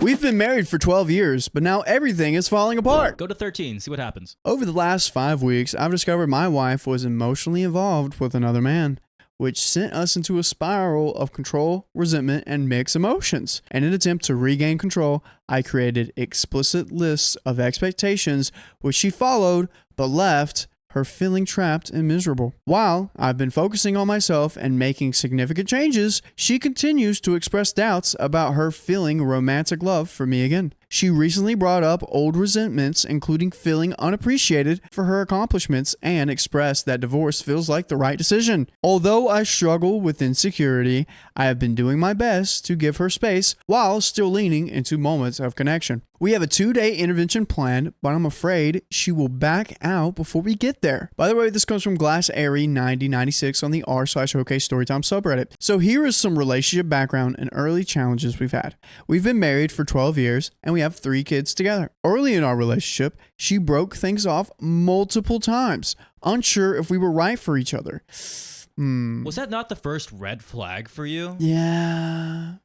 We've been married for 12 years, but now everything is falling apart. Go to 13, see what happens. Over the last 5 weeks, I've discovered my wife was emotionally involved with another man, which sent us into a spiral of control, resentment, and mixed emotions. In an attempt to regain control, I created explicit lists of expectations, which she followed, but left her feeling trapped and miserable. While I've been focusing on myself and making significant changes, she continues to express doubts about her feeling romantic love for me again. She recently brought up old resentments, including feeling unappreciated for her accomplishments, and expressed that divorce feels like the right decision. Although I struggle with insecurity, I have been doing my best to give her space while still leaning into moments of connection. We have a 2-day intervention planned, but I'm afraid she will back out before we get there. By the way, this comes from Glass Airy 9096 on the r/OKstorytime subreddit. So here is some relationship background and early challenges we've had. We've been married for 12 years, and we have 3 kids together. Early in our relationship, she broke things off multiple times, unsure if we were right for each other. Was that not the first red flag for you? Yeah.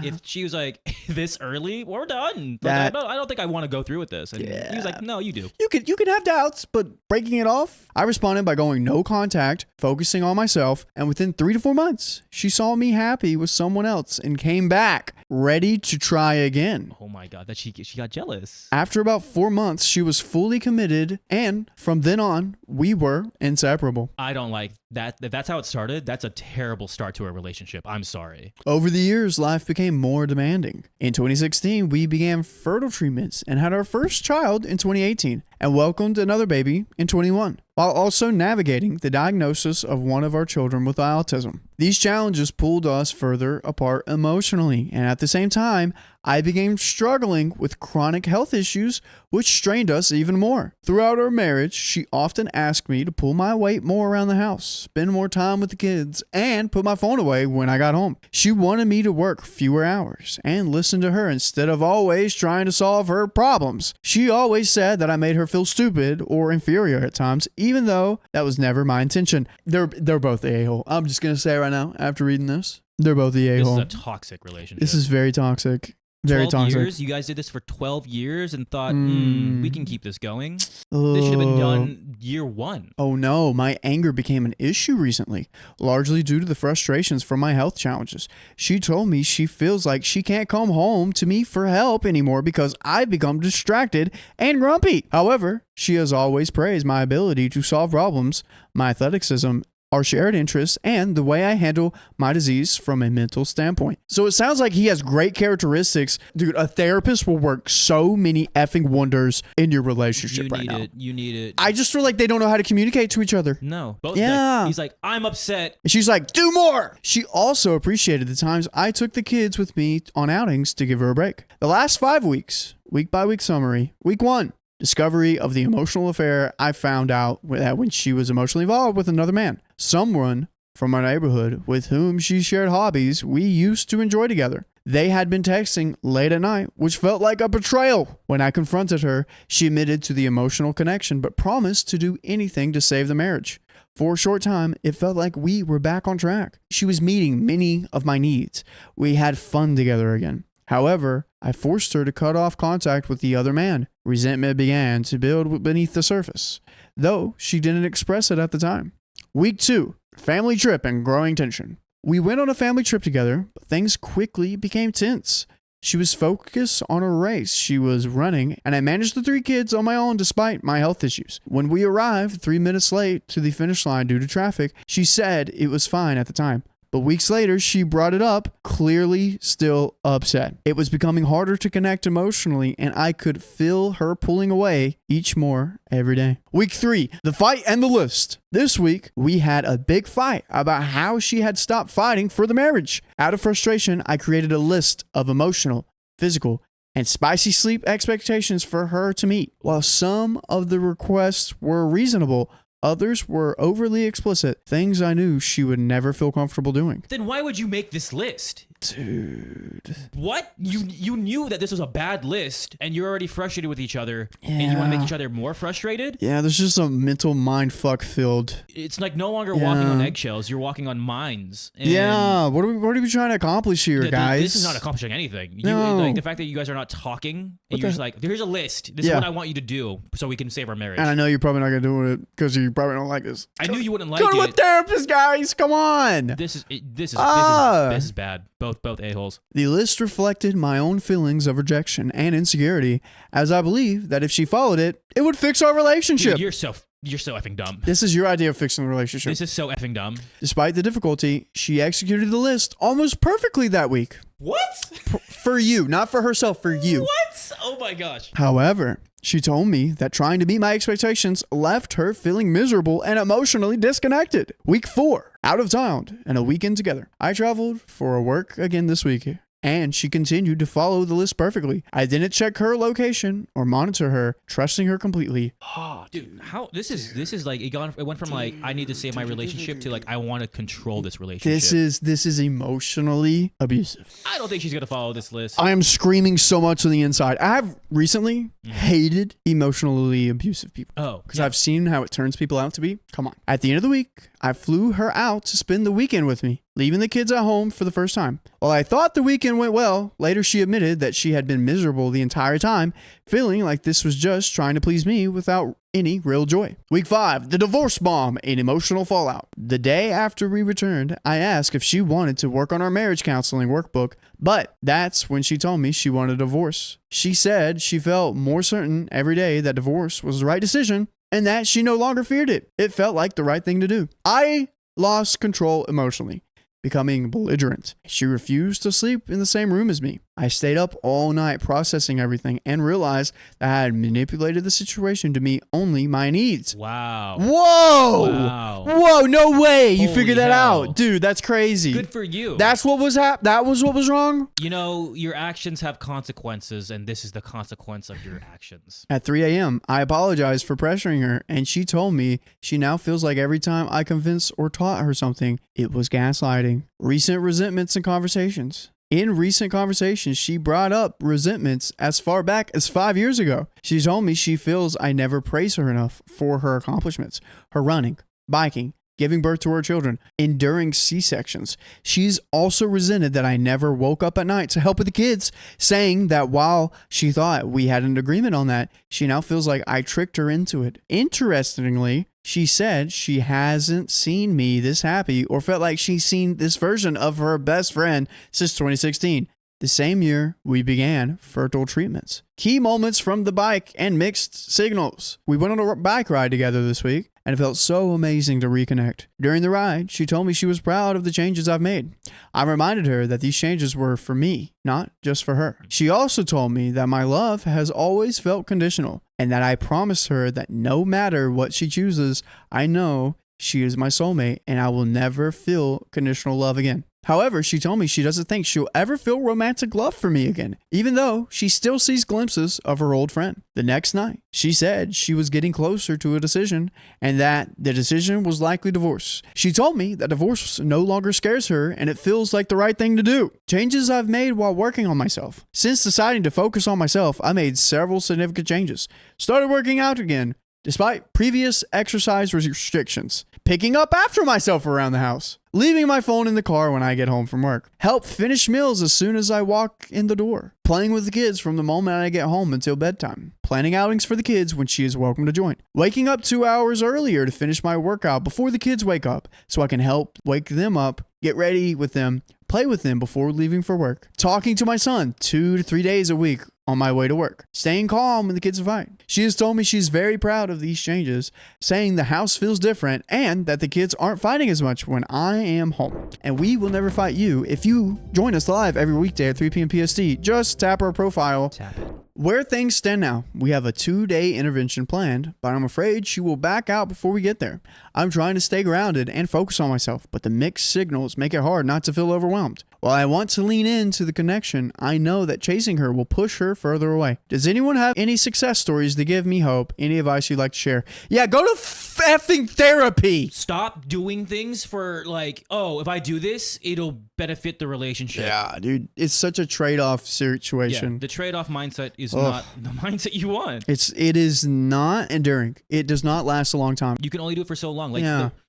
If she was like, this early, we're done. That- I don't think I want to go through with this. And he was like, no, you do. You could have doubts, but breaking it off? I responded by going no contact, focusing on myself, and within 3 to 4 months, she saw me happy with someone else and came back, ready to try again. Oh my God, that she got jealous. After about 4 months, she was fully committed, and from then on, we were inseparable. I don't like that. If that's how it started, that's a terrible start to a relationship. I'm sorry. Over the years, life became more demanding. In 2016, we began fertile treatments and had our first child in 2018 and welcomed another baby in 21, while also navigating the diagnosis of one of our children with autism. These challenges pulled us further apart emotionally, and at the same time, I began struggling with chronic health issues, which strained us even more. Throughout our marriage, she often asked me to pull my weight more around the house, spend more time with the kids, and put my phone away when I got home. She wanted me to work fewer hours and listen to her instead of always trying to solve her problems. She always said that I made her feel stupid or inferior at times, even though that was never my intention. They're both the a-hole. I'm just going to say right now, after reading this, they're both the a-hole. This is a toxic relationship. This is very toxic. Very 12 toxic. years? You guys did this for 12 years and thought, we can keep this going? This should have been done year 1. Oh no, my anger became an issue recently, largely due to the frustrations from my health challenges. She told me she feels like she can't come home to me for help anymore because I've become distracted and grumpy. However, she has always praised my ability to solve problems, my athleticism, our shared interests, and the way I handle my disease from a mental standpoint. So it sounds like he has great characteristics. Dude, a therapist will work so many effing wonders in your relationship right now. You need it. I just feel like they don't know how to communicate to each other. No. Yeah. He's like, I'm upset. And she's like, do more. She also appreciated the times I took the kids with me on outings to give her a break. The last 5 weeks, week by week summary. Week 1. Discovery of the emotional affair. I found out that when she was emotionally involved with another man, someone from our neighborhood with whom she shared hobbies we used to enjoy together. They had been texting late at night, which felt like a betrayal. When I confronted her, she admitted to the emotional connection, but promised to do anything to save the marriage. For a short time, it felt like we were back on track. She was meeting many of my needs. We had fun together again. However, I forced her to cut off contact with the other man. Resentment began to build beneath the surface, though she didn't express it at the time. Week 2, family trip and growing tension. We went on a family trip together, but things quickly became tense. She was focused on a race she was running, and I managed the 3 kids on my own despite my health issues. When we arrived 3 minutes late to the finish line due to traffic, she said it was fine at the time. But weeks later, she brought it up, clearly still upset. It was becoming harder to connect emotionally, and I could feel her pulling away each more every day. Week 3, the fight and the list. This week, we had a big fight about how she had stopped fighting for the marriage. Out of frustration, I created a list of emotional, physical, and spicy sleep expectations for her to meet. While some of the requests were reasonable, others were overly explicit, things I knew she would never feel comfortable doing. Then why would you make this list? Dude. What? You knew that this was a bad list, and you're already frustrated with each other, and you want to make each other more frustrated? Yeah, there's just a mental mind fuck filled. It's like no longer walking on eggshells. You're walking on mines. And what are we trying to accomplish here, guys? This is not accomplishing anything. No. Like the fact that you guys are not talking, and you're just like, here's a list. This is what I want you to do so we can save our marriage. And I know you're probably not going to do it because you probably don't like this. I knew you wouldn't like it. Go to a therapist, guys. Come on. This is bad. Both a-holes. The list reflected my own feelings of rejection and insecurity, as I believe that if she followed it, it would fix our relationship. Dude, you're so effing dumb. This is your idea of fixing the relationship. This is so effing dumb. Despite the difficulty, she executed the list almost perfectly that week. What? For you, not for herself, for you. What? Oh my gosh. However, she told me that trying to meet my expectations left her feeling miserable and emotionally disconnected. Week 4, out of town, and a weekend together. I traveled for work again this week, and she continued to follow the list perfectly. I didn't check her location or monitor her, trusting her completely. Oh, dude, how this is like it went from like I need to save my relationship to like I want to control this relationship. This is emotionally abusive. I don't think she's gonna follow this list. I am screaming so much on the inside. I have recently hated emotionally abusive people. Oh, because I've seen how it turns people out to be. Come on. At the end of the week, I flew her out to spend the weekend with me, leaving the kids at home for the first time. While I thought the weekend went well, later she admitted that she had been miserable the entire time, feeling like this was just trying to please me without any real joy. Week 5, the divorce bomb, an emotional fallout. The day after we returned, I asked if she wanted to work on our marriage counseling workbook, but that's when she told me she wanted a divorce. She said she felt more certain every day that divorce was the right decision and that she no longer feared it. It felt like the right thing to do. I lost control emotionally, becoming belligerent. She refused to sleep in the same room as me. I stayed up all night processing everything and realized that I had manipulated the situation to meet only my needs. Wow. Whoa. Wow. Whoa, no way. You Holy figured that hell. out. Dude, that's crazy. Good for you. That's what was that was what was wrong? You know, your actions have consequences, and this is the consequence of your actions. At 3 a.m., I apologized for pressuring her, and she told me she now feels like every time I convinced or taught her something, it was gaslighting. Recent resentments and conversations. In recent conversations, she brought up resentments as far back as 5 years ago. She told me she feels I never praise her enough for her accomplishments, her running, biking, giving birth to her children, enduring C-sections. She's also resented that I never woke up at night to help with the kids, saying that while she thought we had an agreement on that, she now feels like I tricked her into it. Interestingly, she said she hasn't seen me this happy or felt like she's seen this version of her best friend since 2016. The same year, we began fertile treatments. Key moments from the bike and mixed signals. We went on a bike ride together this week, and it felt so amazing to reconnect. During the ride, she told me she was proud of the changes I've made. I reminded her that these changes were for me, not just for her. She also told me that my love has always felt conditional, and that I promised her that no matter what she chooses, I know she is my soulmate, and I will never feel conditional love again. However, she told me she doesn't think she'll ever feel romantic love for me again, even though she still sees glimpses of her old friend. The next night, she said she was getting closer to a decision and that the decision was likely divorce. She told me that divorce no longer scares her and it feels like the right thing to do. Changes I've made while working on myself. Since deciding to focus on myself, I made several significant changes. Started working out again, despite previous exercise restrictions. Picking up after myself around the house. Leaving my phone in the car when I get home from work. Help finish meals as soon as I walk in the door. Playing with the kids from the moment I get home until bedtime. Planning outings for the kids when she is welcome to join. Waking up 2 hours earlier to finish my workout before the kids wake up so I can help wake them up, get ready with them, play with them before leaving for work. Talking to my son 2 to 3 days a week on my way to work. Staying calm when the kids fight. She has told me she's very proud of these changes, saying the house feels different and that the kids aren't fighting as much when I am home. And we will never fight you if you join us live every weekday at 3 p.m. PST. Just tap our profile. Tap it. Where things stand now, we have a 2-day intervention planned, but I'm afraid she will back out before we get there. I'm trying to stay grounded and focus on myself, but the mixed signals make it hard not to feel overwhelmed. While I want to lean into the connection, I know that chasing her will push her further away. Does anyone have any success stories to give me hope? Any advice you'd like to share? Yeah, go to effing therapy. Stop doing things for like, oh, if I do this, it'll benefit the relationship. Yeah, dude. It's such a trade-off situation. Yeah, the trade-off mindset is not the mindset you want. It is not enduring. It does not last a long time. You can only do it for so long.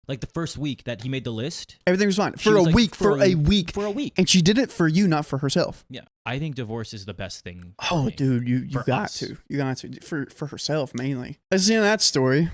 Like the first week that he made the list. Everything was fine. For a week. For a week. And she did it for you, not for herself. Yeah. I think divorce is the best thing. Oh, dude, you got to. You got to. For herself, mainly. That's the end of that story.